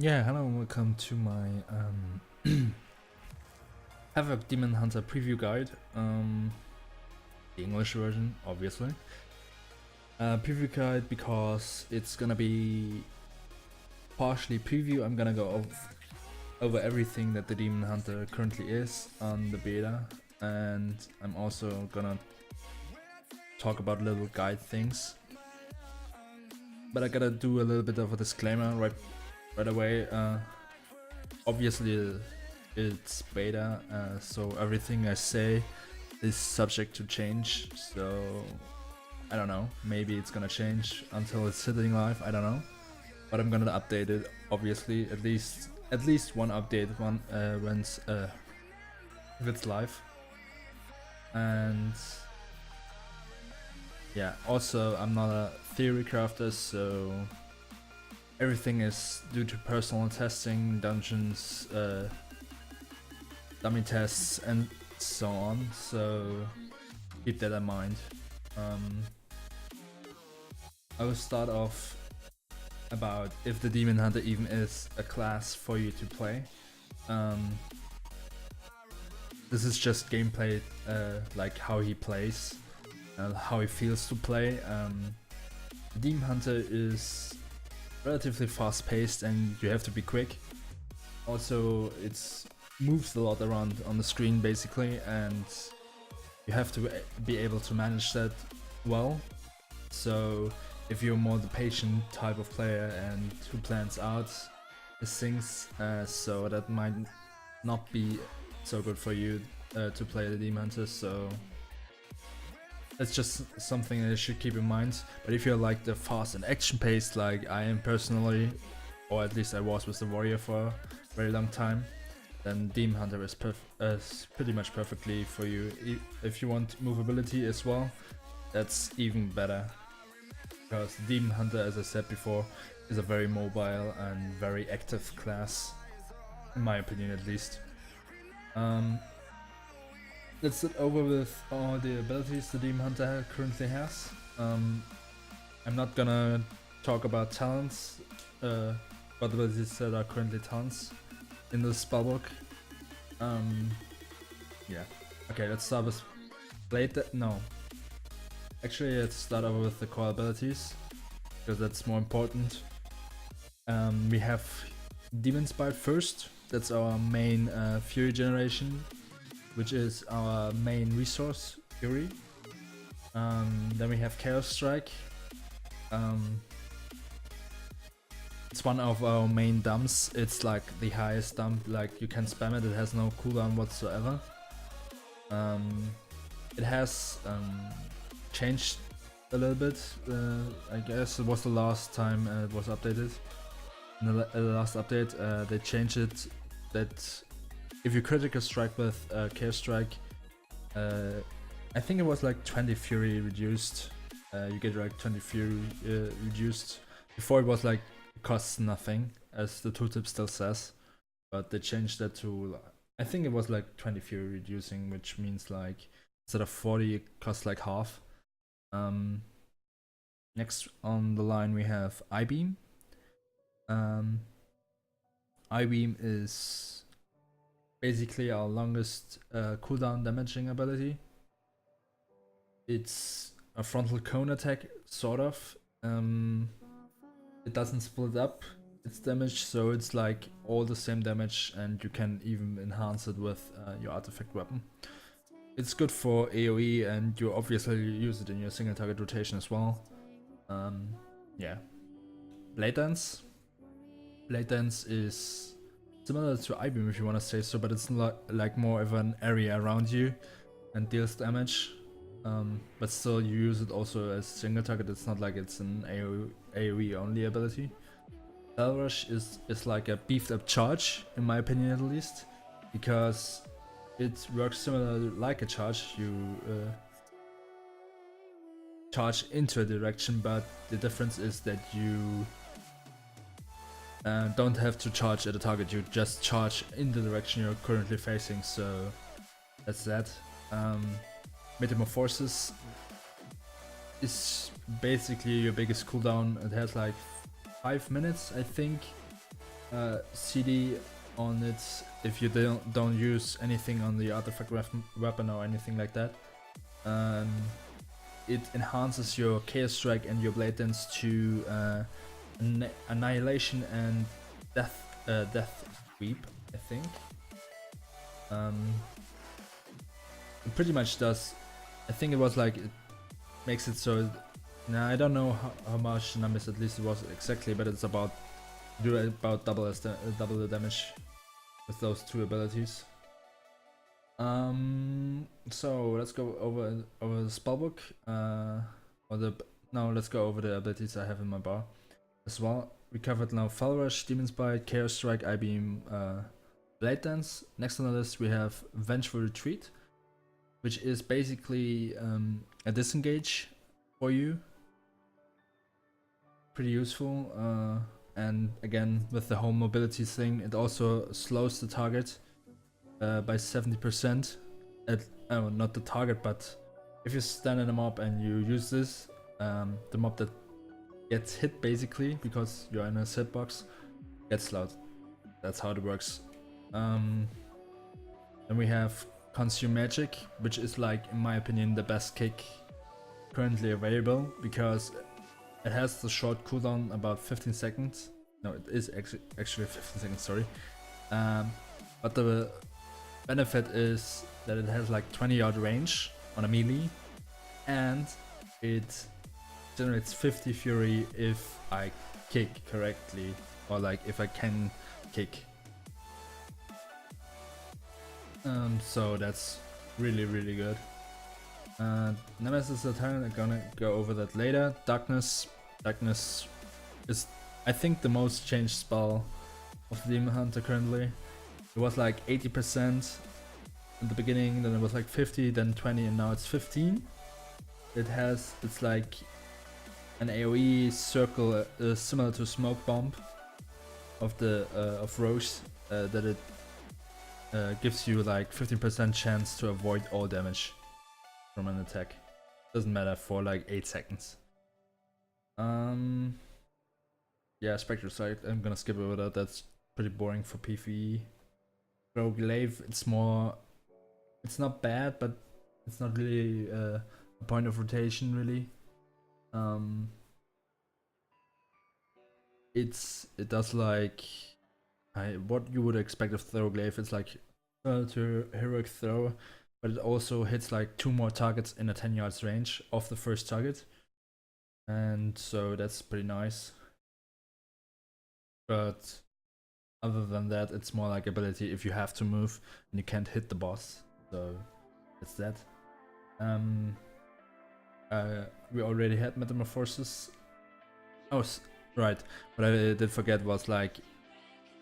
Yeah, hello and welcome to my Havoc Demonhunter preview guide. The English version, obviously. Preview guide because it's gonna be partially preview. I'm gonna go over everything that the Demonhunter currently is on the beta, and I'm also gonna talk about little guide things. But I gotta do a little bit of a disclaimer right away. Obviously it's beta, so everything I say is subject to change, so I don't know, maybe it's gonna change until it's hitting live, I don't know, but I'm gonna update it, obviously, at least one update once if it's live. And yeah, also I'm not a theory crafter, so everything is due to personal testing, dungeons, dummy tests, and so on, so keep that in mind. I will start off about if the Demonhunter even is a class for you to play. This is just gameplay, like how he plays, how he feels to play. Demonhunter is relatively fast paced and you have to be quick. Also, it's moves a lot around on the screen basically, and you have to be able to manage that well. So if you're more the patient type of player and who plans out his things, so that might not be so good for you to play the Demonhunter, so that's just something that you should keep in mind. But if you're like the fast and action paced like I am personally, or at least I was with the Warrior for a very long time, then Demonhunter is pretty much perfectly for you. If you want movability as well, that's even better, because Demonhunter, as I said before, is a very mobile and very active class, in my opinion at least. Let's get over with all the abilities the Demonhunter currently has. I'm not gonna talk about talents, but abilities that are currently talents in the spellbook. Yeah. Okay, let's start with Blade. No. Actually, let's start over with the core abilities, because that's more important. We have Demon's Bite first. That's our main Fury generation, which is our main resource, Fury. Then we have Chaos Strike. It's one of our main dumps. It's like the highest dump, like you can spam it, it has no cooldown whatsoever. It has changed a little bit, I guess it was the last time it was updated. In the last update they changed it that if you critical strike with Chaos Strike, I think it was like 20 Fury reduced, you get like 20 Fury reduced. Before it was like costs nothing, as the tooltip still says, but they changed that to, I think it was like 20 Fury reducing, which means like instead of 40 it costs like half. Next on the line we have I-Beam. I-Beam is basically our longest cooldown damaging ability. It's a frontal cone attack, sort of. It doesn't split up its damage, so it's like all the same damage, and you can even enhance it with your artifact weapon. It's good for AoE, and you obviously use it in your single target rotation as well. Yeah. Blade Dance. Blade Dance is similar to I-Beam if you want to say so, but it's not like more of an area around you and deals damage. But still you use it also as single target, it's not like it's an AoE only ability. Hell Rush is like a beefed up charge, in my opinion at least, because it works similar like a charge. You charge into a direction, but the difference is that you don't have to charge at a target, you just charge in the direction you're currently facing, so that's that. Metamorphosis is basically your biggest cooldown. It has like 5 minutes, I think. CD on it if you don't use anything on the artifact weapon or anything like that. It enhances your Chaos Strike and your Blade Dance to Annihilation and Death Sweep, I think. It pretty much does. I think it was like it makes it so. Now I don't know how much numbers at least it was exactly, but it's about double the damage with those two abilities. So let's go over the spellbook. Let's go over the abilities I have in my bar as well. We covered now Fall Rush, Demon's Bite, Chaos Strike, I-Beam, Blade Dance. Next on the list we have Vengeful Retreat, which is basically a disengage for you. Pretty useful. And again, with the whole mobility thing, it also slows the target by 70%. Not the target, but if you stand in a mob and you use this, the mob that gets hit basically, because you're in a hitbox, gets slowed. That's how it works. Then we have Consume Magic, which is like, in my opinion, the best kick currently available, because it has the short cooldown, about 15 seconds. No, it is actually 15 seconds, sorry. But the benefit is that it has like 20-yard range on a melee, and it generates 50 fury if I kick correctly, or like if I can kick. So that's really good. Nemesis Attack, I'm gonna go over that later. Darkness is, I think, the most changed spell of Demonhunter currently. It was like 80% in the beginning, then it was like 50, then 20, and now it's 15. It's like an AoE circle similar to Smoke Bomb of Roche, that it gives you like 15% chance to avoid all damage from an attack. Doesn't matter for like 8 seconds. Yeah, Spectral Sight, I'm gonna skip over that. That's pretty boring for PvE. Rogue Glaive, it's not bad, but it's not really a point of rotation really. It does like what you would expect of Throw Glaive. It's like to heroic throw, but it also hits like 2 more targets in a 10 yards range of the first target, and so that's pretty nice. But other than that, it's more like ability if you have to move and you can't hit the boss. So that's that. We already had Metamorphosis. Oh, right. What I did forget was like,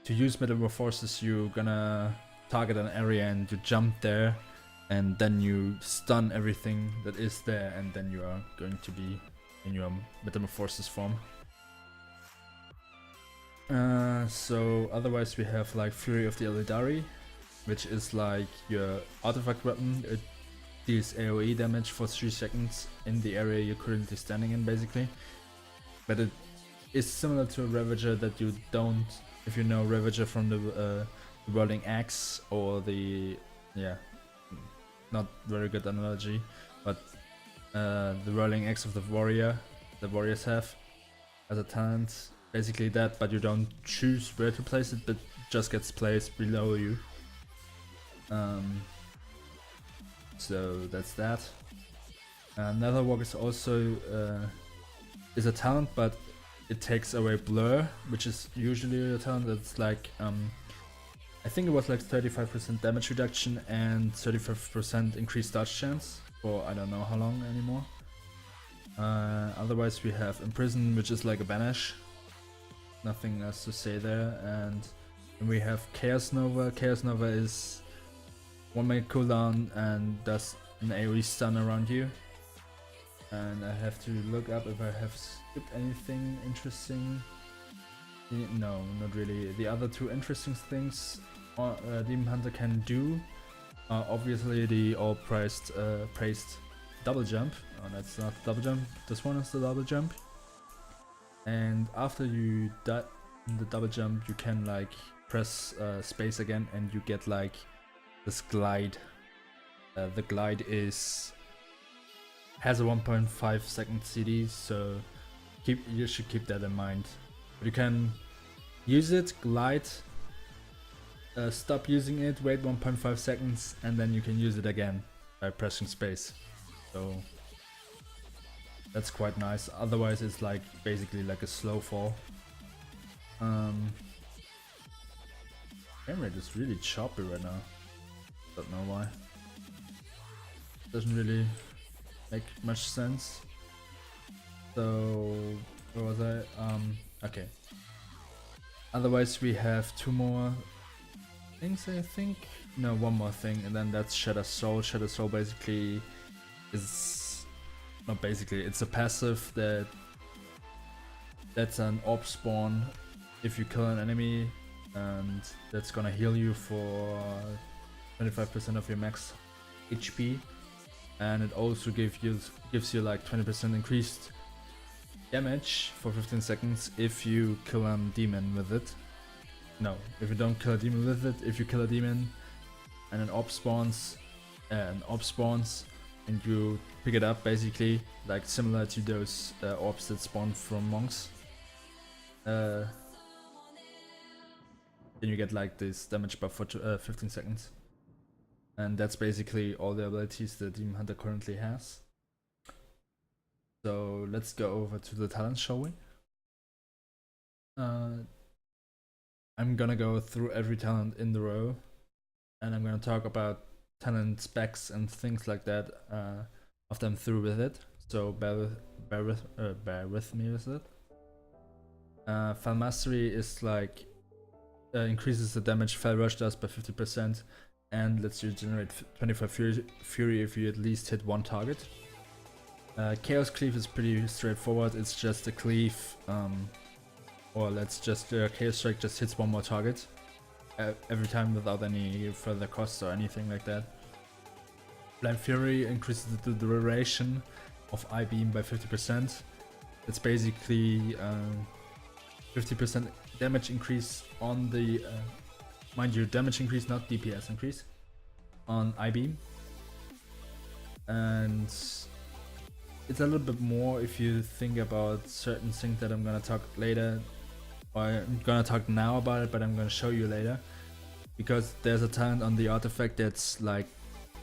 to use Metamorphosis, you're gonna target an area and you jump there, and then you stun everything that is there, and then you are going to be in your Metamorphosis form. So otherwise we have like Fury of the Illidari, which is like your artifact weapon. It deals AoE damage for 3 seconds in the area you're currently standing in, basically. But it is similar to a Ravager that you don't, if you know Ravager from the Whirling Axe, or the, yeah, not very good analogy, but the Whirling Axe of the warriors have as a talent. Basically that, but you don't choose where to place it, but just gets placed below you. So that's that. Netherwalk is also is a talent, but it takes away Blur, which is usually a talent that's like, I think it was like 35% damage reduction and 35% increased dodge chance for I don't know how long anymore. Otherwise we have Imprison, which is like a banish. Nothing else to say there. And then we have Chaos Nova. Chaos Nova is 1 minute cooldown and does an AoE stun around you. And I have to look up if I have skipped anything interesting. No, not really. The other 2 interesting things Demonhunter can do are obviously the all-praised double jump. Oh, that's not double jump. This one is the double jump. And after you die, in the double jump, you can like press space again, and you get like this glide. The glide has a 1.5 second CD, so you should keep that in mind. But you can use it, glide, stop using it, wait 1.5 seconds, and then you can use it again by pressing space. So that's quite nice. Otherwise it's like basically like a slow fall. Frame rate is really choppy right now. Don't know why. Doesn't really make much sense. So where was I? Okay. Otherwise we have two more things, I think. No, one more thing, and then that's Shattered Soul. Shattered Soul basically is not basically. It's a passive that's an orb spawn if you kill an enemy, and that's gonna heal you for 25% of your max HP, and it also gives you like 20% increased damage for 15 seconds if you kill a demon with it. No, if you don't kill a demon with it, if you kill a demon and an orb spawns, and you pick it up, basically like similar to those orbs that spawn from monks, then you get like this damage buff for 15 seconds. And that's basically all the abilities the Demonhunter currently has. So let's go over to the talents, shall we? I'm gonna go through every talent in the row, and I'm gonna talk about talent specs and things like that after I'm through with it. So bear with me with it. Fell Mastery is like increases the damage Fell Rush does by 50%, and lets you generate 25 fury if you at least hit one target. Chaos Cleave is pretty straightforward. It's just a cleave, or let's just Chaos Strike just hits one more target every time without any further costs or anything like that. Blind Fury increases the duration of I-Beam by 50%. It's basically 50% damage increase on the, mind you, damage increase, not DPS increase, on I-Beam. And it's a little bit more if you think about certain things that I'm gonna talk later, or I'm gonna talk now about it, but I'm gonna show you later. Because there's a talent on the artifact that's like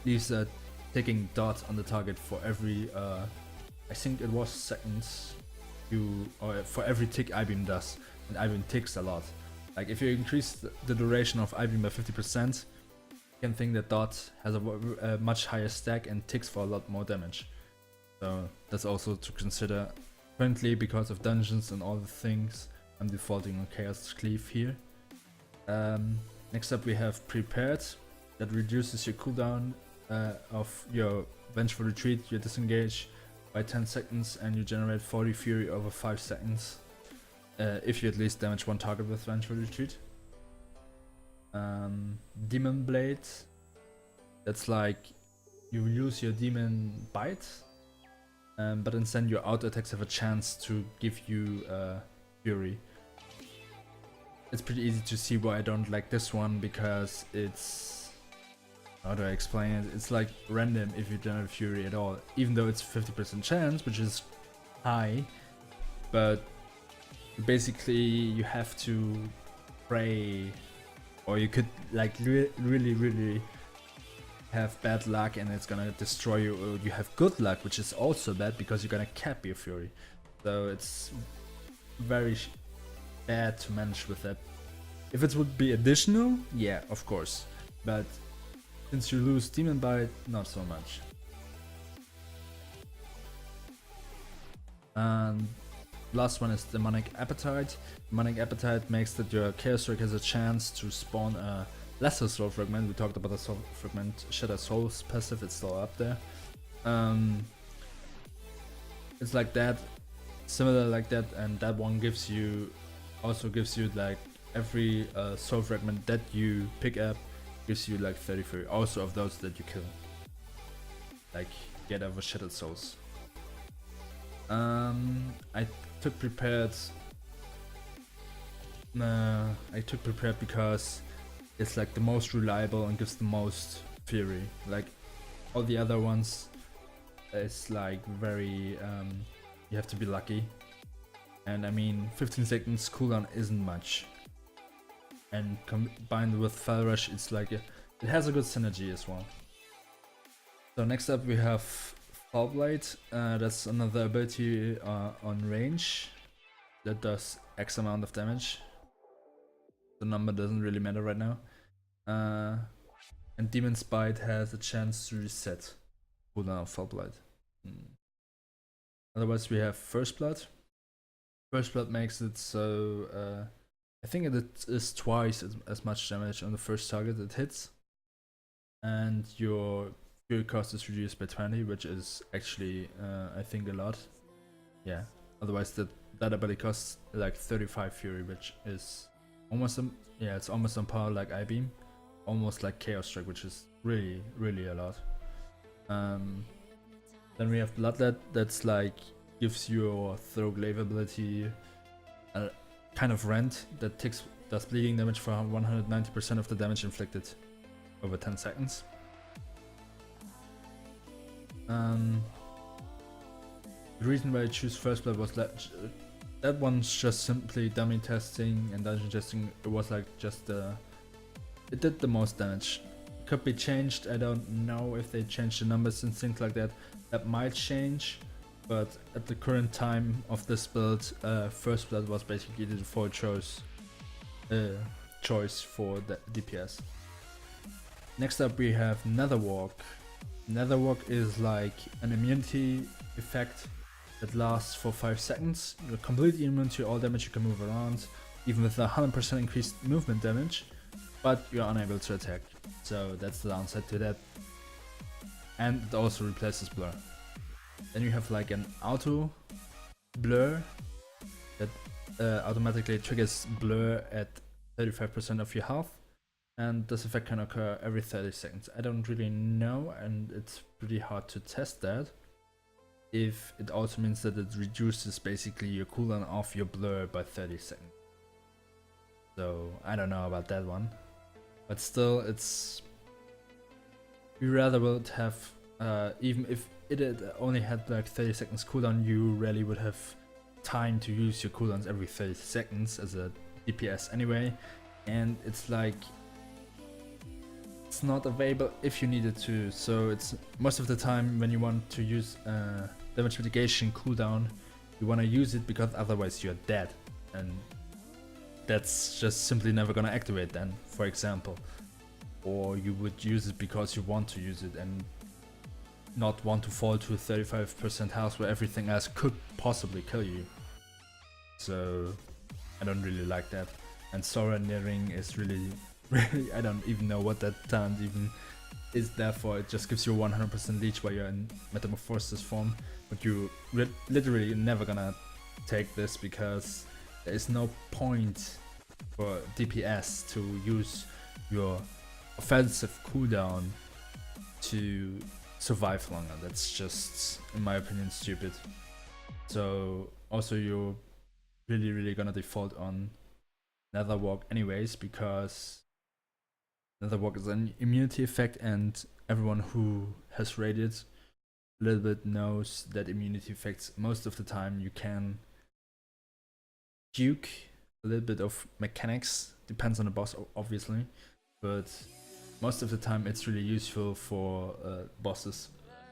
leaves a ticking dot on the target for every, I think it was seconds, or for every tick I-Beam does. And I-Beam ticks a lot. Like if you increase the duration of I-Beam by 50%, you can think that dot has a much higher stack and ticks for a lot more damage. So that's also to consider. Currently, because of dungeons and all the things, I'm defaulting on Chaos Cleave here. Next up we have Prepared, that reduces your cooldown of your Vengeful Retreat, your Disengage, by 10 seconds, and you generate 40 fury over 5 seconds if you at least damage one target with Vengeful Retreat. Demon Blade, that's like you use your Demon Bite, but instead your auto attacks have a chance to give you fury. It's pretty easy to see why I don't like this one, because it's, how do I explain it? It's like random if you generate fury at all, even though it's 50% chance, which is high, but basically you have to pray, or you could like really have bad luck and it's gonna destroy you, or you have good luck, which is also bad because you're gonna cap your fury. So it's very bad to manage with that. If it would be additional, yeah, of course, but since you lose Demon Bite, not so much. And last one is Demonic Appetite. Demonic Appetite makes that your Chaos Strike has a chance to spawn a lesser Soul Fragment. We talked about the Soul Fragment Shattered Souls passive, it's still up there. It's like that, similar like that, and that one gives you, also gives you like every Soul Fragment that you pick up gives you like 30 fury, also of those that you kill, like get over Shattered Souls. I took Prepared I took prepared because it's like the most reliable and gives the most fury. Like all the other ones, it's like very you have to be lucky. And I mean, 15 seconds cooldown isn't much. And combined with Fire Rush, it's like it has a good synergy as well. So next up we have Fall Blade. That's another ability on range that does X amount of damage. The number doesn't really matter right now. And Demon's Bite has a chance to reset cooldown of Fall Blade. Otherwise we have First Blood. First Blood makes it so I think it is twice as much damage on the first target it hits. And your fury cost is reduced by 20, which is actually I think a lot. Yeah. Otherwise that ability costs like 35 fury, which is almost it's almost on par like I-Beam. Almost like Chaos Strike, which is really a lot. Then we have Bloodlet, that's like gives your Throw Glaive ability a kind of rent that does bleeding damage for 190% of the damage inflicted over 10 seconds. The reason why I choose First Blood was that one's just simply dummy testing and dungeon testing. It was like just it did the most damage. It could be changed. I don't know if they changed the numbers and things like that. That might change, but at the current time of this build, First Blood was basically the default choice for the DPS. Next up we have Netherwalk. Netherwalk is like an immunity effect that lasts for 5 seconds. You're completely immune to all damage. You can move around, even with 100% increased movement damage, but you're unable to attack. So that's the downside to that. And it also replaces blur. Then you have like an auto blur that automatically triggers blur at 35% of your health, and this effect can occur every 30 seconds. I don't really know, and it's pretty hard to test that. If it also means that it reduces basically your cooldown of your blur by 30 seconds. So I don't know about that one, but still, it's we rather would have even if it only had like 30 seconds cooldown, you rarely would have time to use your cooldowns every 30 seconds as a DPS anyway, and it's like it's not available if you needed to. So it's most of the time when you want to use damage mitigation cooldown, you want to use it because otherwise you're dead, and that's just simply never gonna activate then, for example. Or you would use it because you want to use it and not want to fall to 35% health where everything else could possibly kill you. So I don't really like that. And surrendering is really I don't even know what that talent even is there for. It just gives you 100% leech while you're in metamorphosis form, but you literally never gonna take this because there is no point for DPS to use your offensive cooldown to survive longer. That's just, in my opinion, stupid. So also you're really gonna default on Netherwalk anyways, because Netherwalk is an immunity effect, and everyone who has raided a little bit knows that immunity effects most of the time you can duke a little bit of mechanics, depends on the boss obviously, but most of the time it's really useful for bosses,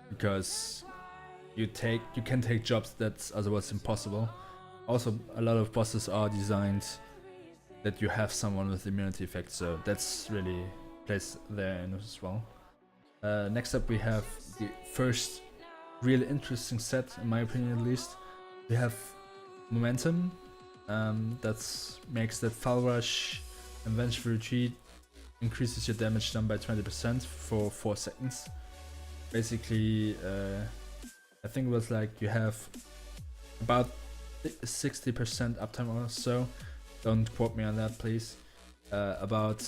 because you can take jobs that's otherwise impossible. Also, a lot of bosses are designed that you have someone with immunity effect, so that's really plays there in as well. Next up we have the first really interesting set, in my opinion at least. We have Momentum, that makes that Fall Rush and Vengeful Retreat increases your damage done by 20% for 4 seconds. Basically, I think it was like you have about 60% uptime or so. Don't quote me on that, please. About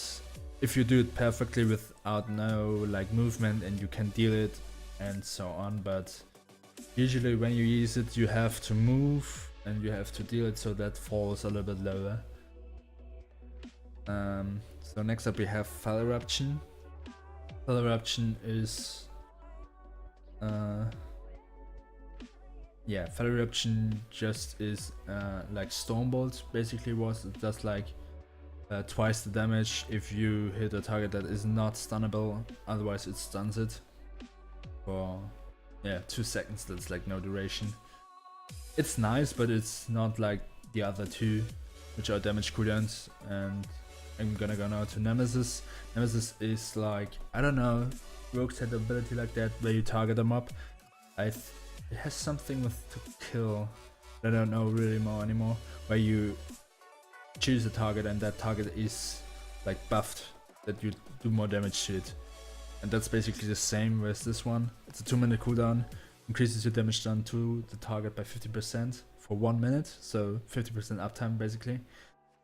if you do it perfectly without no like movement, and you can deal it and so on, but usually when you use it you have to move and you have to deal it, so that falls a little bit lower. So next up we have Fire Eruption. Fire Eruption is yeah, Fire Eruption just is like Stormbolt basically was. It does like twice the damage if you hit a target that is not stunnable, otherwise it stuns it for 2 seconds. That's like no duration. It's nice, but it's not like the other two, which are damage cooldowns. And I'm gonna go now to Nemesis. Nemesis is like, I don't know, rogues had the ability like that where you target them up. It has something with to kill, I don't know really more anymore, where you choose a target and that target is like buffed, that you do more damage to it. And that's basically the same with this one. It's a 2-minute cooldown, increases your damage done to the target by 50% for 1 minute, so 50% uptime basically.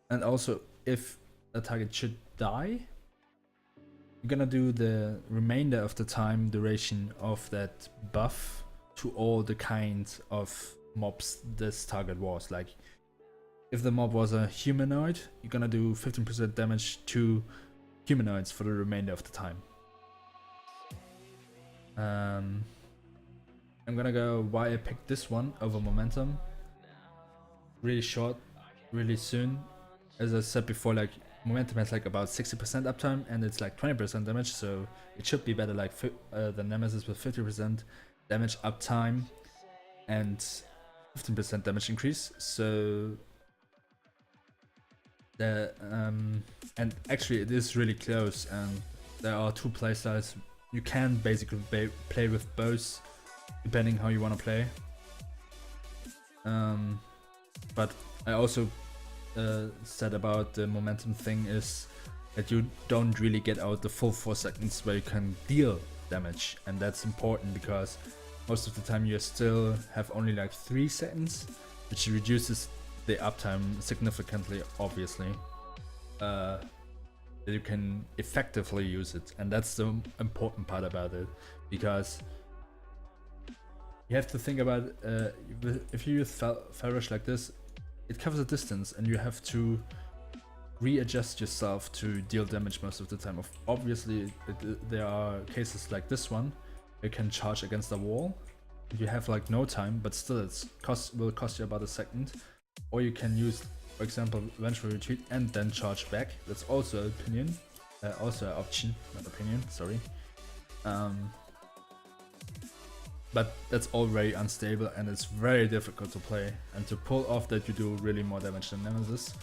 And also, if a target should die, you're gonna do the remainder of the time duration of that buff to all the kinds of mobs this target was. Like, if the mob was a humanoid, you're gonna do 15% damage to humanoids for the remainder of the time. I'm gonna go why I picked this one over Momentum. Really short, really soon. As I said before, like Momentum has like about 60% uptime and it's like 20% damage, so it should be better like the Nemesis with 50% damage uptime and 15% damage increase. So the and actually it is really close, and there are 2 playstyles. You can basically play with both depending how you want to play. But I also said about the Momentum thing is that you don't really get out the full 4 seconds where you can deal damage, and that's important because most of the time you still have only like 3 seconds, which reduces the uptime significantly, obviously, that you can effectively use it. And that's the important part about it, because you have to think about if you use Fire Rush like this, it covers a distance and you have to readjust yourself to deal damage most of the time. Obviously there are cases like this one, you can charge against a wall, you have like no time, but still it's will cost you about a second. Or you can use, for example, Vengeful Retreat and then charge back. That's also an opinion, also an option, not opinion, sorry. But that's all very unstable and it's very difficult to play and to pull off that you do really more damage than Nemesis.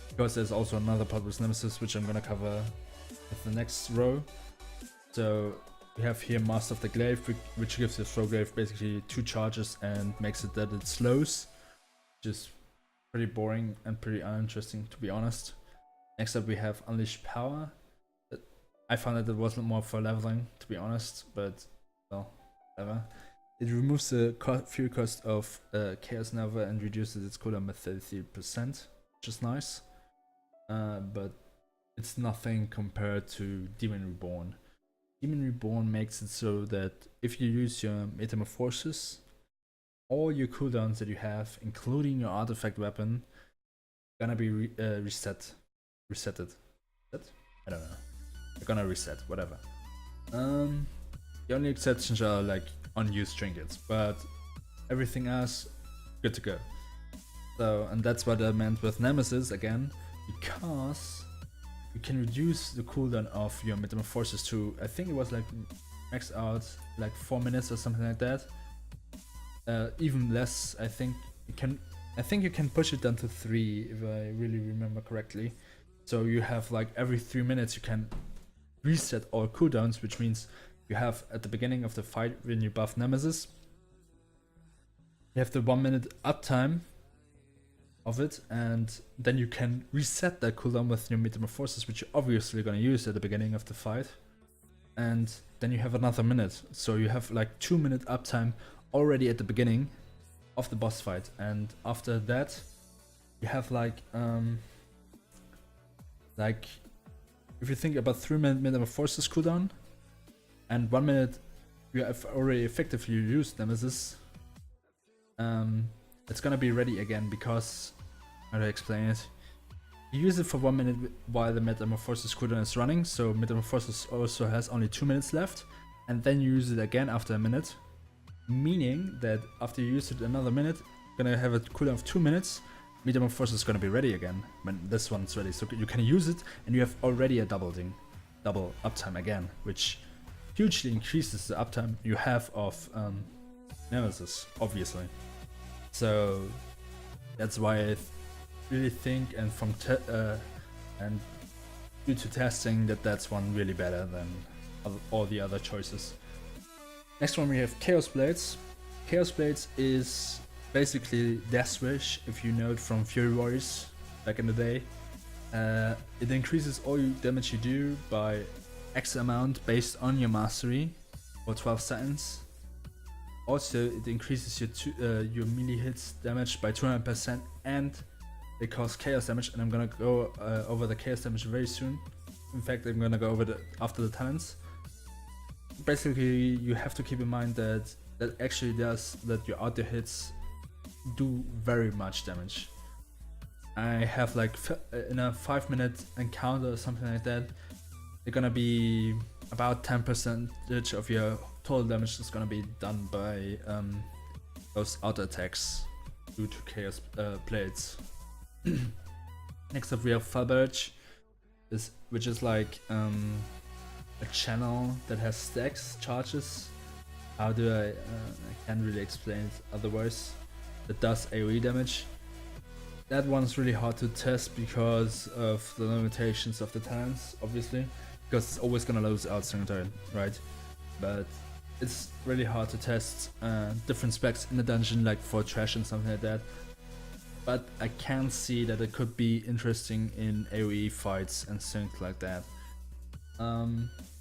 Because there's also another part with Nemesis, which I'm gonna cover with the next row. So we have here Master of the Glaive, which gives the Throw Glaive basically 2 charges and makes it that it slows, which is pretty boring and pretty uninteresting, to be honest. Next up we have Unleash Power. I found that it wasn't more for leveling, to be honest, but well, whatever. It removes the fuel cost of Chaos Nova and reduces its cooldown by 33%, which is nice. But it's nothing compared to Demon Reborn. Demon Reborn makes it so that if you use your Metamorphosis, all your cooldowns that you have, including your artifact weapon, gonna be resetted. I don't know. They're gonna reset, whatever. The only exceptions are like unused trinkets, but everything else good to go. So, and that's what I meant with Nemesis again, because you can reduce the cooldown of your Metamorphosis to, I think it was like max out like 4 minutes or something like that. Even less, I think you can push it down to 3 if I really remember correctly. So you have like every 3 minutes you can reset all cooldowns, which means you have at the beginning of the fight when you buff Nemesis, you have the 1 minute uptime of it, and then you can reset that cooldown with your Metamorphosis, which you're obviously gonna use at the beginning of the fight, and then you have another minute. So you have like 2 minute uptime already at the beginning of the boss fight, and after that you have like if you think about 3 minute Metamorphosis cooldown and 1 minute you have already effectively used Nemesis, it's gonna be ready again, because how do I explain it? You use it for 1 minute while the Metamorphosis cooldown is running, so Metamorphosis also has only 2 minutes left, and then you use it again after a minute, meaning that after you use it another minute, you're gonna have a cooldown of 2 minutes, Metamorphosis is gonna be ready again when this one's ready, so you can use it, and you have already a double uptime again, which hugely increases the uptime you have of Nemesis, obviously. So that's why I really think, and and due to testing, that's one really better than all the other choices. Next one we have Chaos Blades. Chaos Blades is basically Death Wish, if you know it from Fury Warriors back in the day. It increases all damage you do by X amount based on your mastery for 12 seconds. Also, it increases your melee hits damage by 200%, and they cause chaos damage. And I'm gonna go over the chaos damage very soon. In fact, I'm gonna go over after the talents. Basically, you have to keep in mind that actually does that your auto hits do very much damage. I have like in a 5-minute encounter or something like that, they're gonna be about 10% of your total damage is gonna be done by those auto attacks due to chaos blades. Next up we have Falberge, which is like a channel that has stacks charges. How do I can't really explain it otherwise. That does AoE damage. That one's really hard to test because of the limitations of the talents, obviously, because it's always gonna lose out single turn, right? But it's really hard to test different specs in the dungeon, like for trash and something like that. But I can see that it could be interesting in AoE fights and things like that.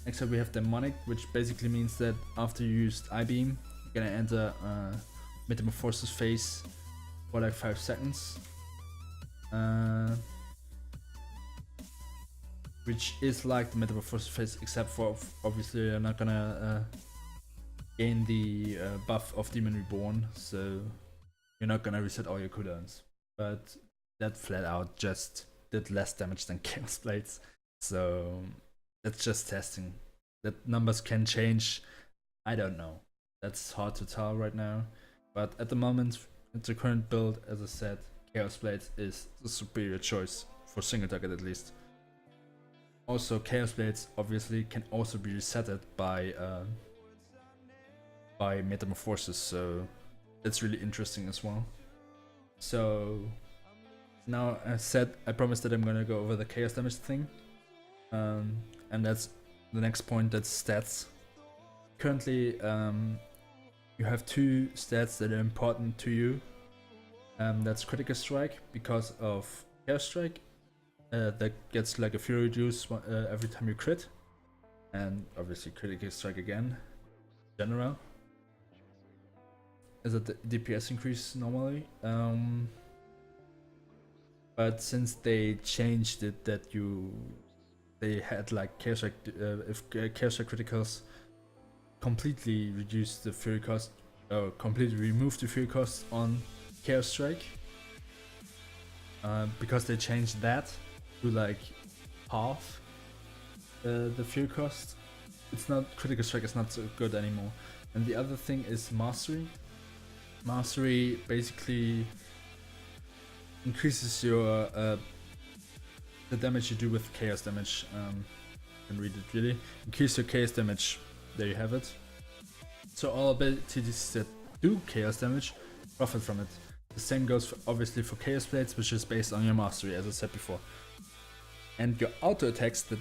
Next up we have Demonic, which basically means that after you used I-Beam, you're gonna enter Metamorphosis phase for like 5 seconds. Which is like the Metamorphosis phase, except for obviously you're not gonna gain the buff of Demon Reborn, so you're not gonna reset all your cooldowns. But that flat out just did less damage than Chaos Blades, so that's just testing. That numbers can change, I don't know. That's hard to tell right now, but at the moment, with the current build, as I said, Chaos Blades is the superior choice for single target at least. Also, Chaos Blades obviously can also be resetted by Metamorphosis, so that's really interesting as well. So now I promised that I'm gonna go over the chaos damage thing, and that's the next point. That's stats. Currently, you have 2 stats that are important to you. That's Critical Strike because of Chaos Strike. That gets like a Fury reduce every time you crit, and obviously Critical Strike again. General is a DPS increase normally, but since they changed it that they had like Chaos Strike, if Chaos Strike criticals completely reduced the Fury cost, or completely removed the Fury cost on Chaos Strike, because they changed that to like half the Fury cost. It's not, Critical Strike is not so good anymore. And the other thing is Mastery. Mastery basically increases your the damage you do with chaos damage. I can read it really. Increase your chaos damage. There you have it. So all abilities that do chaos damage profit from it. The same goes obviously for Chaos Blades, which is based on your mastery, as I said before. And your auto attacks that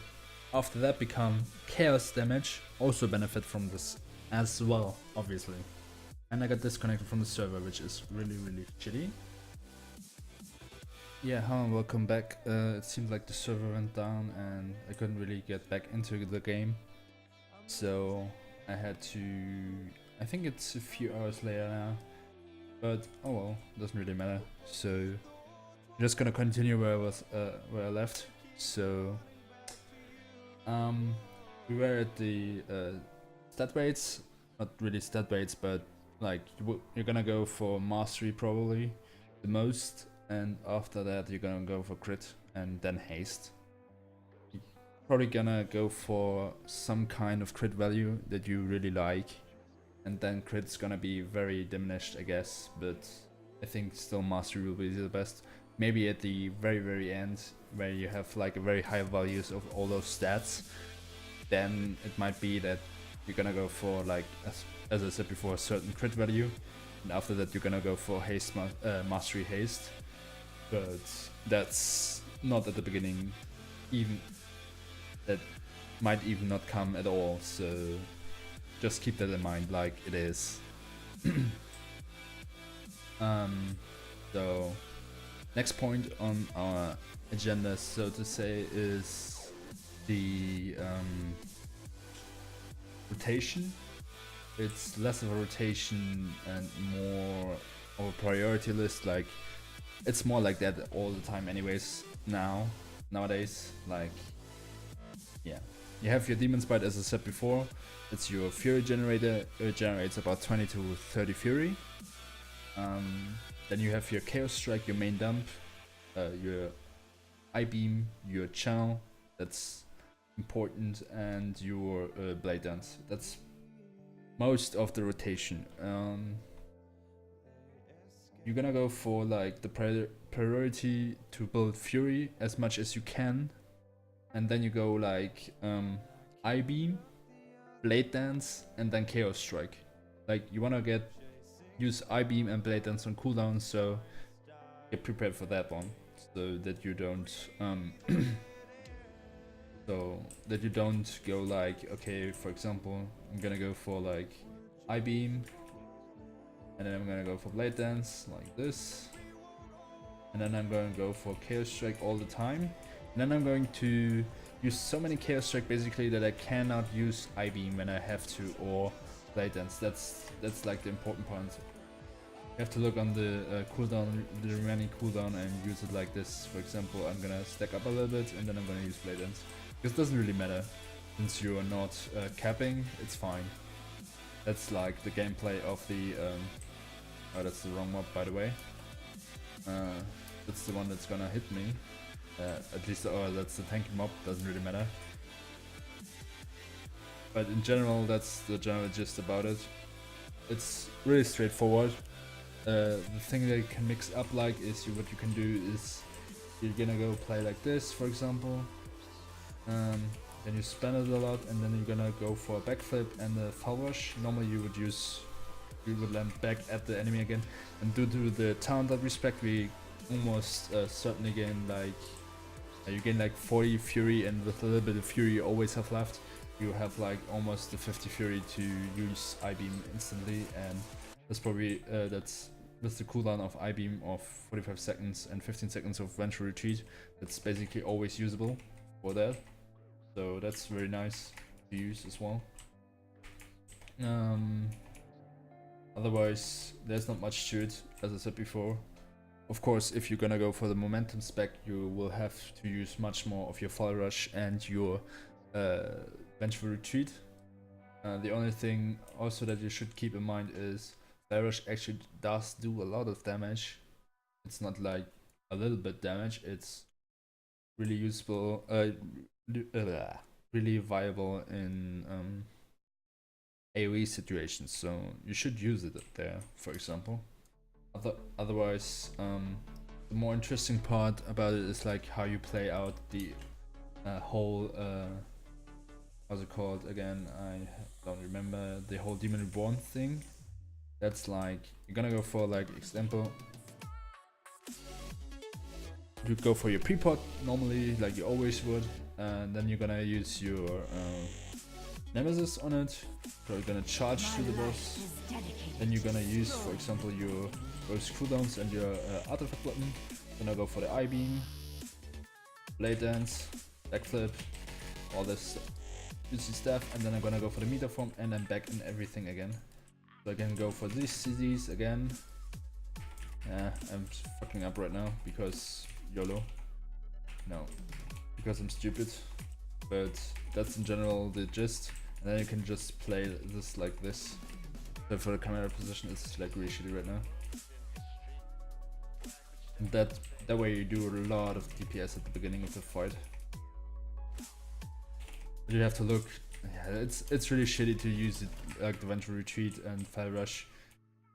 after that become chaos damage also benefit from this as well, obviously. And I got disconnected from the server, which is really shitty. Yeah, hello and welcome back. It seemed like the server went down and I couldn't really get back into the game. So I had to, I think it's a few hours later now, but oh well, doesn't really matter. So I'm just gonna continue where I left. So we were at the stat weights, not really stat weights, but like you're gonna go for mastery probably the most, and after that you're gonna go for crit and then haste. You're probably gonna go for some kind of crit value that you really like, and then crit's gonna be very diminished, I guess, but I think still mastery will be the best. Maybe at the very end, where you have like a very high values of all those stats, then it might be that you're gonna go for, like, as I said before, a certain crit value, and after that you're gonna go for haste, mastery haste. But that's not at the beginning, even that might even not come at all, so just keep that in mind, like it is. So next point on our agenda, so to say, is the rotation. It's less of a rotation and more of a priority list. Like, it's more like that all the time anyways nowadays. Like, yeah, you have your Demon's Bite, as I said before. It's your Fury generator. It generates about 20 to 30 Fury. Then you have your Chaos Strike, your main dump, your I-Beam, your Channel, that's important, and your Blade Dance. That's most of the rotation. You're gonna go for like the priority to build Fury as much as you can, and then you go like I-Beam, Blade Dance, and then Chaos Strike. Like, you wanna use I-Beam and Blade Dance on cooldown, so get prepared for that one, so that you don't go like, okay, for example, I'm gonna go for like I-Beam, and then I'm gonna go for Blade Dance like this, and then I'm going to go for Chaos Strike all the time, and then I'm going to use so many Chaos Strike basically that I cannot use I-Beam when I have to, or Blade Dance. That's like the important part. You have to look on the cooldown, the remaining cooldown, and use it like this. For example, I'm gonna stack up a little bit, and then I'm gonna use Blade Dance. Because it doesn't really matter, since you are not capping, it's fine. That's like the gameplay of the oh, that's the wrong mob, by the way. That's the one that's gonna hit me. At least, oh, that's the tanking mob, doesn't really matter. But in general, that's the general gist about it. It's really straightforward. The thing that you can mix up like is what you can do is you're gonna go play like this, for example. Then you spend it a lot, and then you're gonna go for a backflip and a fall rush. Normally you would land back at the enemy again, and due to the talent that respect, we almost certainly gain like you gain like 40 Fury, and with a little bit of Fury you always have left, you have like almost the 50 Fury to use I-Beam instantly, and that's probably that's with the cooldown of I-Beam of 45 seconds and 15 seconds of Vengeful Retreat. That's basically always usable for that, so that's very nice to use as well. Otherwise, there's not much to it, as I said before. Of course, if you're gonna go for the momentum spec, you will have to use much more of your Fall Rush and your Vengeful Retreat. The only thing also that you should keep in mind is Fall Rush actually does do a lot of damage. It's not like a little bit damage, it's really useful, really viable in AoE situations, so you should use it there, for example. Otherwise, the more interesting part about it is like how you play out the whole how's it called again? I don't remember. The whole Demon Reborn thing. That's like, you're gonna go for, like, example, you go for your pre-pot normally, like you always would, and then you're gonna use your Nemesis on it. You're gonna charge to the boss. Then you're gonna use, for example, your those cooldowns and your artifact button. Gonna go for the I-Beam, Blade Dance, backflip, all this juicy stuff, and then I'm gonna go for the meter form, and then back in everything again. So I can go for these CDs again. Yeah, I'm fucking up right now because YOLO. No, because I'm stupid. But that's in general the gist. And then you can just play this like this. So for the camera position, it's like really shitty right now. And that That way you do a lot of DPS at the beginning of the fight. You have to look. Yeah, it's really shitty to use it like the Vengeful Retreat and Fire Rush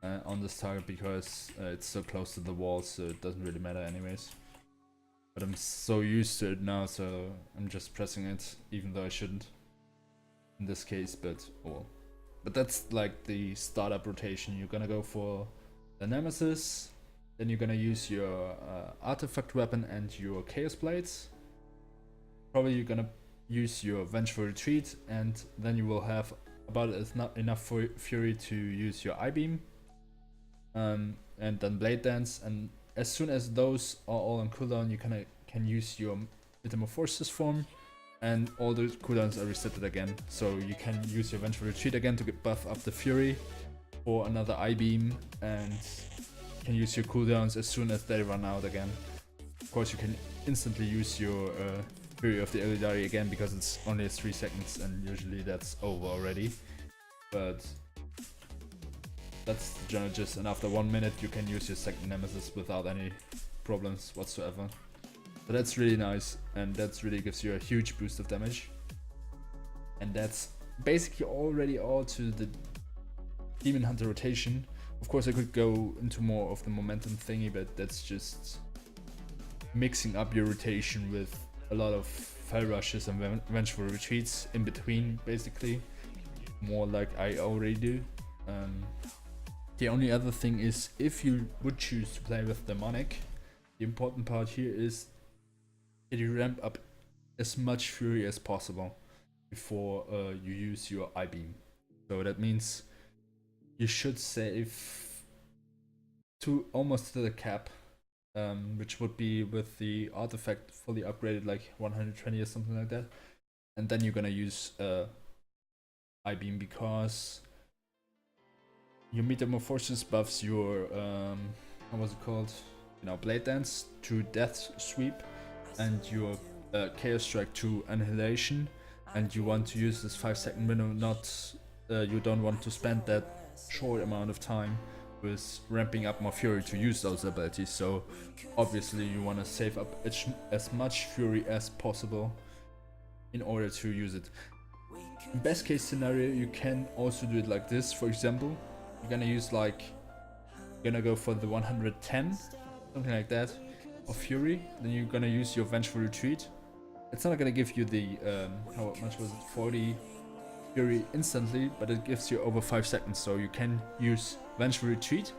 on this target because it's so close to the wall, so it doesn't really matter anyways. But I'm so used to it now, so I'm just pressing it, even though I shouldn't in this case. But that's like the startup rotation. You're gonna go for the Nemesis, then you're gonna use your artifact weapon and your Chaos Blades. Probably you're gonna use your Vengeful Retreat, and then you will have about enough fury to use your I-Beam, and then Blade Dance. And as soon as those are all on cooldown, you can use your Metamorphosis form, and all the cooldowns are resetted again. So you can use your Vengeful Retreat again to buff up the fury for another I-Beam, and you can use your cooldowns as soon as they run out again. Of course, you can instantly use your Fury of the Illidari again because it's only 3 seconds and usually that's over already. But that's the general gist, and after 1 minute you can use your second Nemesis without any problems whatsoever. So that's really nice, and that really gives you a huge boost of damage. And that's basically already all to the Demonhunter rotation. Of course I could go into more of the momentum thingy, but that's just mixing up your rotation with a lot of Fire Rushes and Vengeful Retreats in between, basically. More like I already do. The only other thing is, if you would choose to play with Demonic, the important part here is that you ramp up as much fury as possible before you use your I-Beam. So that means you should save to almost to the cap, which would be with the artifact fully upgraded, like 120 or something like that. And then you're gonna use I-Beam because your Metamorphosis buffs your what was it called? Blade Dance to Death Sweep, and your Chaos Strike to Annihilation. And you want to use this 5-second window, not you don't want to spend that short amount of time with ramping up more fury to use those abilities. So obviously you want to save up as much fury as possible in order to use it. In best case scenario, you can also do it like this. For example, you're gonna go for the 110, something like that, of fury. Then you're gonna use your Vengeful Retreat. It's not gonna give you the how much was it, 40 fury instantly, but it gives you over 5 seconds. So you can use Vengeful Retreat,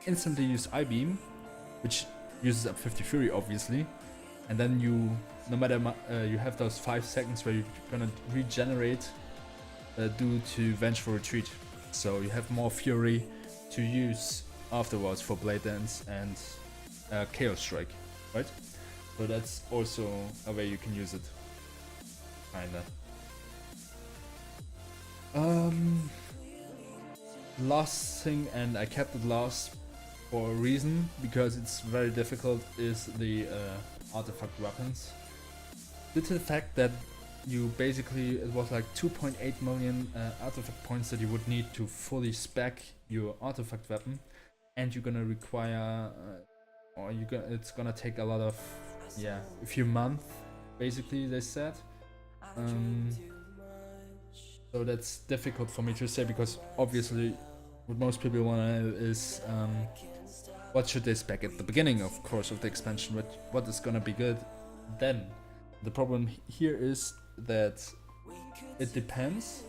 instantly use I-Beam, which uses up 50 fury obviously, and then you, no matter you have those 5 seconds where you're gonna regenerate due to Vengeful Retreat. So you have more fury to use afterwards for Blade Dance and Chaos Strike, right? So that's also a way you can use it, kinda. Last thing, and I kept it last for a reason, because it's very difficult, is the artifact weapons. Due to the fact that you basically, it was like 2.8 million artifact points that you would need to fully spec your artifact weapon, and you're gonna require, it's gonna take a lot of, a few months, basically, they said. So that's difficult for me to say, because obviously what most people want to know is what should they spec at the beginning, of course, of the expansion, what is gonna be good then. The problem here is that it depends.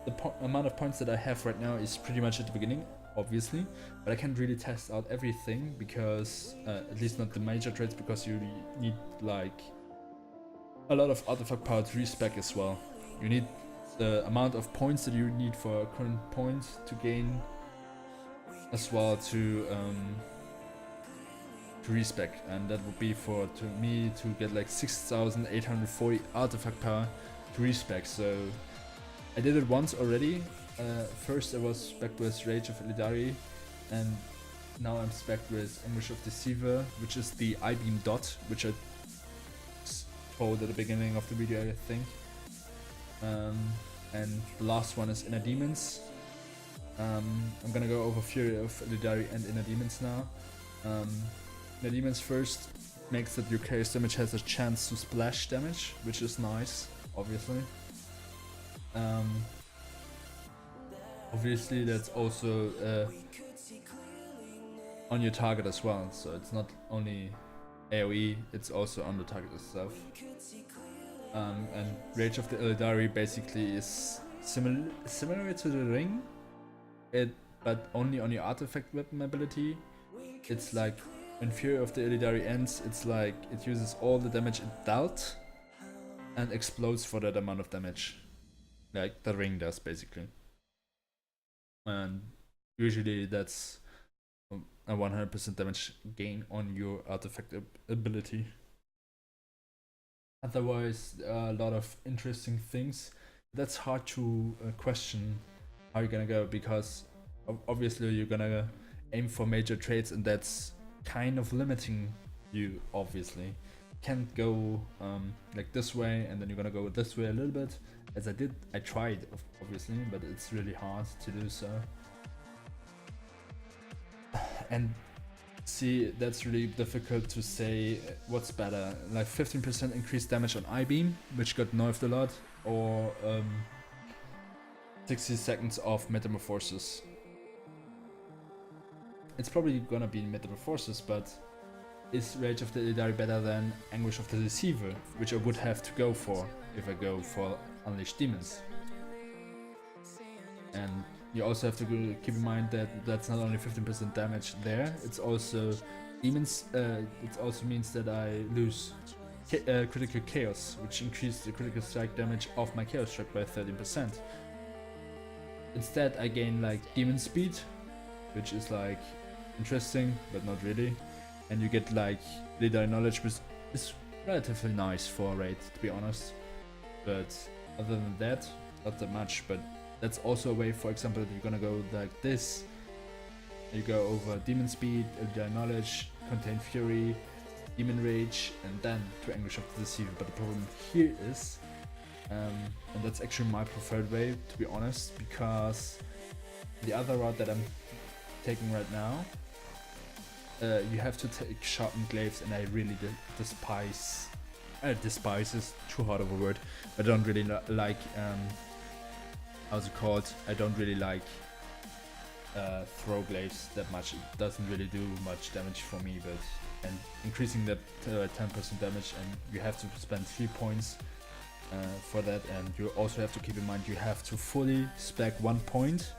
The amount of points that I have right now is pretty much at the beginning, obviously, but I can't really test out everything, because at least not the major traits, because you need like a lot of artifact power to respec as well. You need the amount of points that you need for a current point to gain as well to respec, and that would be to me to get like 6,840 artifact power to respec. So I did it once already. First I was spec'd with Rage of Illidari, and now I'm spec'd with Ambush of Deceiver, which is the I-Beam dot, which I told at the beginning of the video, I think. And the last one is Inner Demons. I'm gonna go over Fury of Illidari and Inner Demons now. the demons first makes that your chaos damage has a chance to splash damage, which is nice, obviously. Obviously that's also on your target as well, so it's not only AoE, it's also on the target itself. And Rage of the Illidari basically is similar to the ring, but only on your artifact weapon ability. It's like when Fury of the Illidari ends, it's like it uses all the damage it dealt and explodes for that amount of damage, like the ring does basically. And usually that's a 100% damage gain on your artifact ability. Otherwise, there are a lot of interesting things. That's hard to question how you're gonna go, because obviously you're gonna aim for major traits, and that's kind of limiting you. Obviously, can't go like this way, and then you're gonna go this way a little bit. As I tried, obviously, but it's really hard to do so. And see, that's really difficult to say what's better, like 15% increased damage on I-Beam, which got nerfed a lot, or 60 seconds of Metamorphosis. It's probably gonna be Metamorphosis, but is Rage of the Illidari better than Anguish of the Deceiver, which I would have to go for if I go for Unleashed Demons? And you also have to keep in mind that that's not only 15% damage there, it's also demons. It also means that I lose critical chaos, which increased the critical strike damage of my chaos strike by 13%. Instead, I gain like demon speed, which is like interesting, but not really. And you get like Illidari knowledge, which is relatively nice for a raid, to be honest. But other than that, not that much. But that's also a way, for example, that you're gonna go like this. You go over Demon Speed, Illidari Knowledge, Contain Fury, Demon Rage, and then to Anguish of the Deceiver. But the problem here is, and that's actually my preferred way, to be honest, because the other route that I'm taking right now, you have to take Sharpened Glaives, and I really despise. Despise is too hard of a word. I don't really like. How's it called? I don't really like throw glaives that much. It doesn't really do much damage for me, but and increasing that 10% damage, and you have to spend 3 points for that, and you also have to keep in mind you have to fully spec 1 point.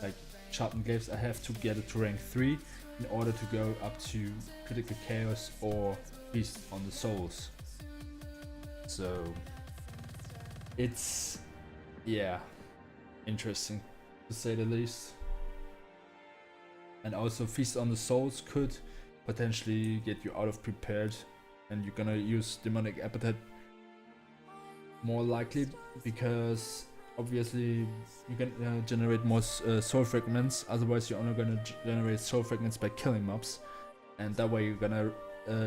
Like Sharpened Glaives, I have to get it to rank 3 in order to go up to Critical Chaos or Feast on the Souls. So it's, yeah, interesting to say the least. And also Feast on the Souls could potentially get you out of prepared, and you're gonna use Demonic Appetite more likely, because obviously you can generate more soul fragments. Otherwise you're only gonna generate soul fragments by killing mobs, and that way you're gonna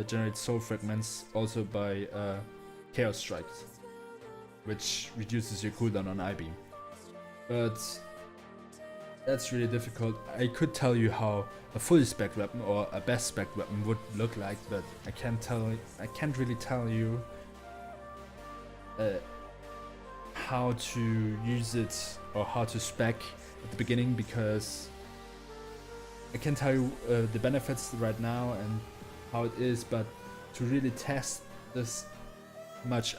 generate soul fragments also by Chaos Strikes, which reduces your cooldown on I-Beam. But that's really difficult. I could tell you how a fully spec weapon or a best spec weapon would look like, but I can't really tell you how to use it or how to spec at the beginning, because I can tell you the benefits right now and how it is, but to really test this much,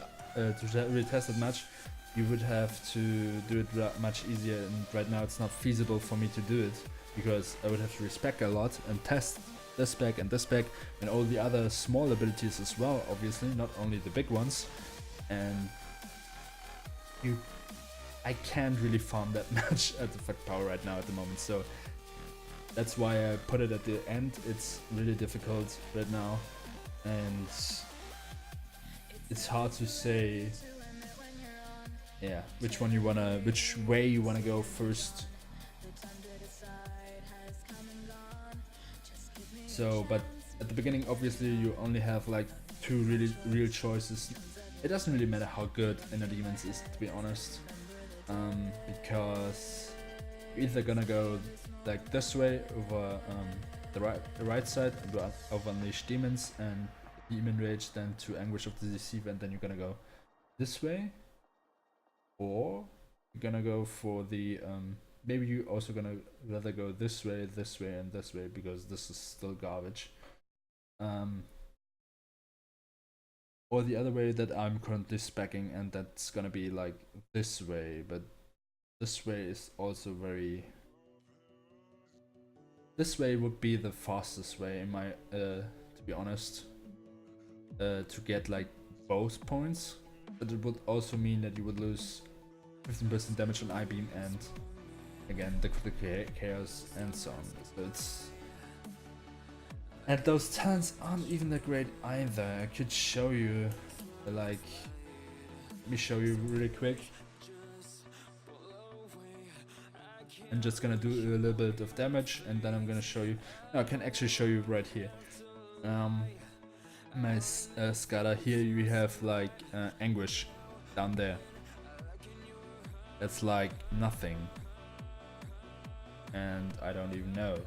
you would have to do it much easier, and right now it's not feasible for me to do it, because I would have to respec a lot and test this spec and this spec and all the other small abilities as well, obviously, not only the big ones. And I can't really farm that much artifact power right now at the moment, so that's why I put it at the end. It's really difficult right now, and it's hard to say, yeah, which way you wanna go first. So, but at the beginning, obviously, you only have like 2 really real choices. It doesn't really matter how good Inner Demons is, to be honest, because you're either gonna go like this way over the right side of Unleash Demons and Demon Rage, then to Anguish of the Deceiver, and then you're gonna go this way, or you're gonna go for the maybe you also gonna rather go this way, and this way, because this is still garbage. Or the other way that I'm currently speccing, and that's gonna be like this way, but this way is also very... This way would be the fastest way in my, to be honest, to get like both points, but it would also mean that you would lose 15% damage on I-Beam and again the critical chaos and so on. So it's... And those talents aren't even that great either. I could show you, like, let me show you really quick. I'm just gonna do a little bit of damage and then I'm gonna show you. No, I can actually show you right here. My Scala here, you have like Anguish down there. That's like nothing. And I don't even know.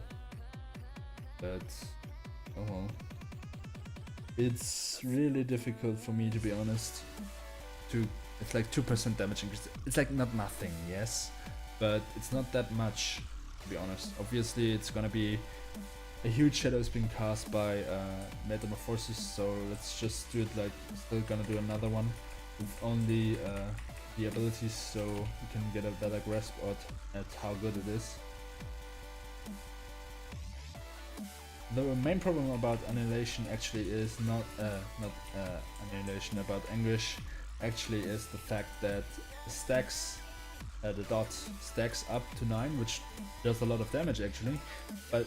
But oh well. It's really difficult for me, to be honest. It's like 2% damage increase. It's like not nothing, yes, but it's not that much, to be honest. Obviously, it's gonna be a huge shadow is being cast by Metamorphosis, so let's just do it like still gonna do another one with only the abilities, so you can get a better grasp at how good it is. The main problem about Annihilation actually is not Annihilation, about Anguish actually is the fact that the stacks, the dot stacks up to 9, which does a lot of damage actually, but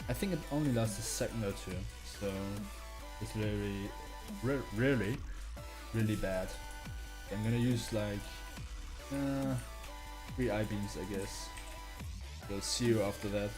I think it only lasts a second or two, so it's really bad. I'm gonna use like 3 I-beams, I guess. So see you after that.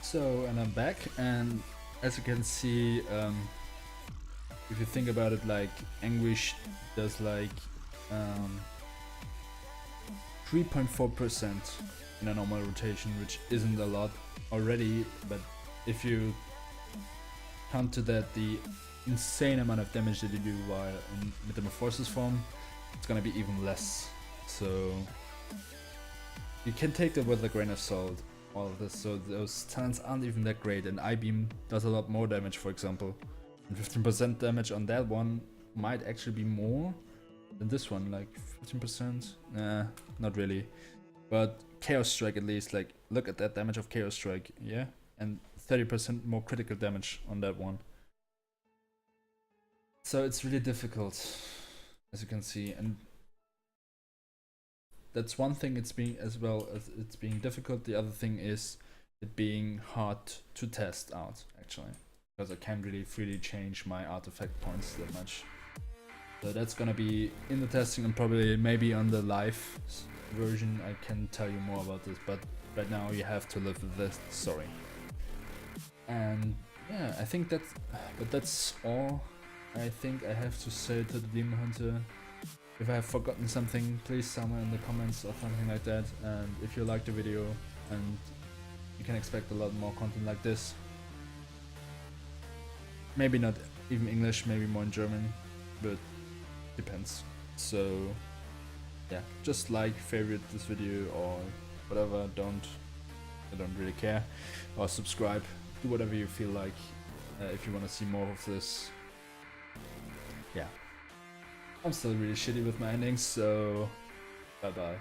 So, and I'm back, and as you can see, if you think about it, like Anguish does like 3.4% in a normal rotation, which isn't a lot already, but if you count to that the insane amount of damage that you do while in Metamorphosis form, it's gonna be even less. So you can take that with a grain of salt, all of this. So those talents aren't even that great, and I-Beam does a lot more damage, for example. And 15% damage on that one might actually be more than this one, like 15%. Nah, not really. But Chaos Strike at least, like look at that damage of Chaos Strike, yeah? And 30% more critical damage on that one. So it's really difficult, as you can see, and that's one thing. It's being, as well as it's being difficult, the other thing is it being hard to test out, actually, because I can't really freely change my artifact points that much. So that's gonna be in the testing, and probably maybe on the live version I can tell you more about this, but right now you have to live with this story. And yeah, I think that's all I think I have to say to the Demonhunter. If I have forgotten something, please tell me in the comments or something like that. And if you liked the video, and you can expect a lot more content like this. Maybe not even English, maybe more in German, but depends. So yeah, just like, favorite this video or whatever. I don't really care. Or subscribe. Do whatever you feel like if you want to see more of this. Yeah. I'm still really shitty with my endings, so bye bye.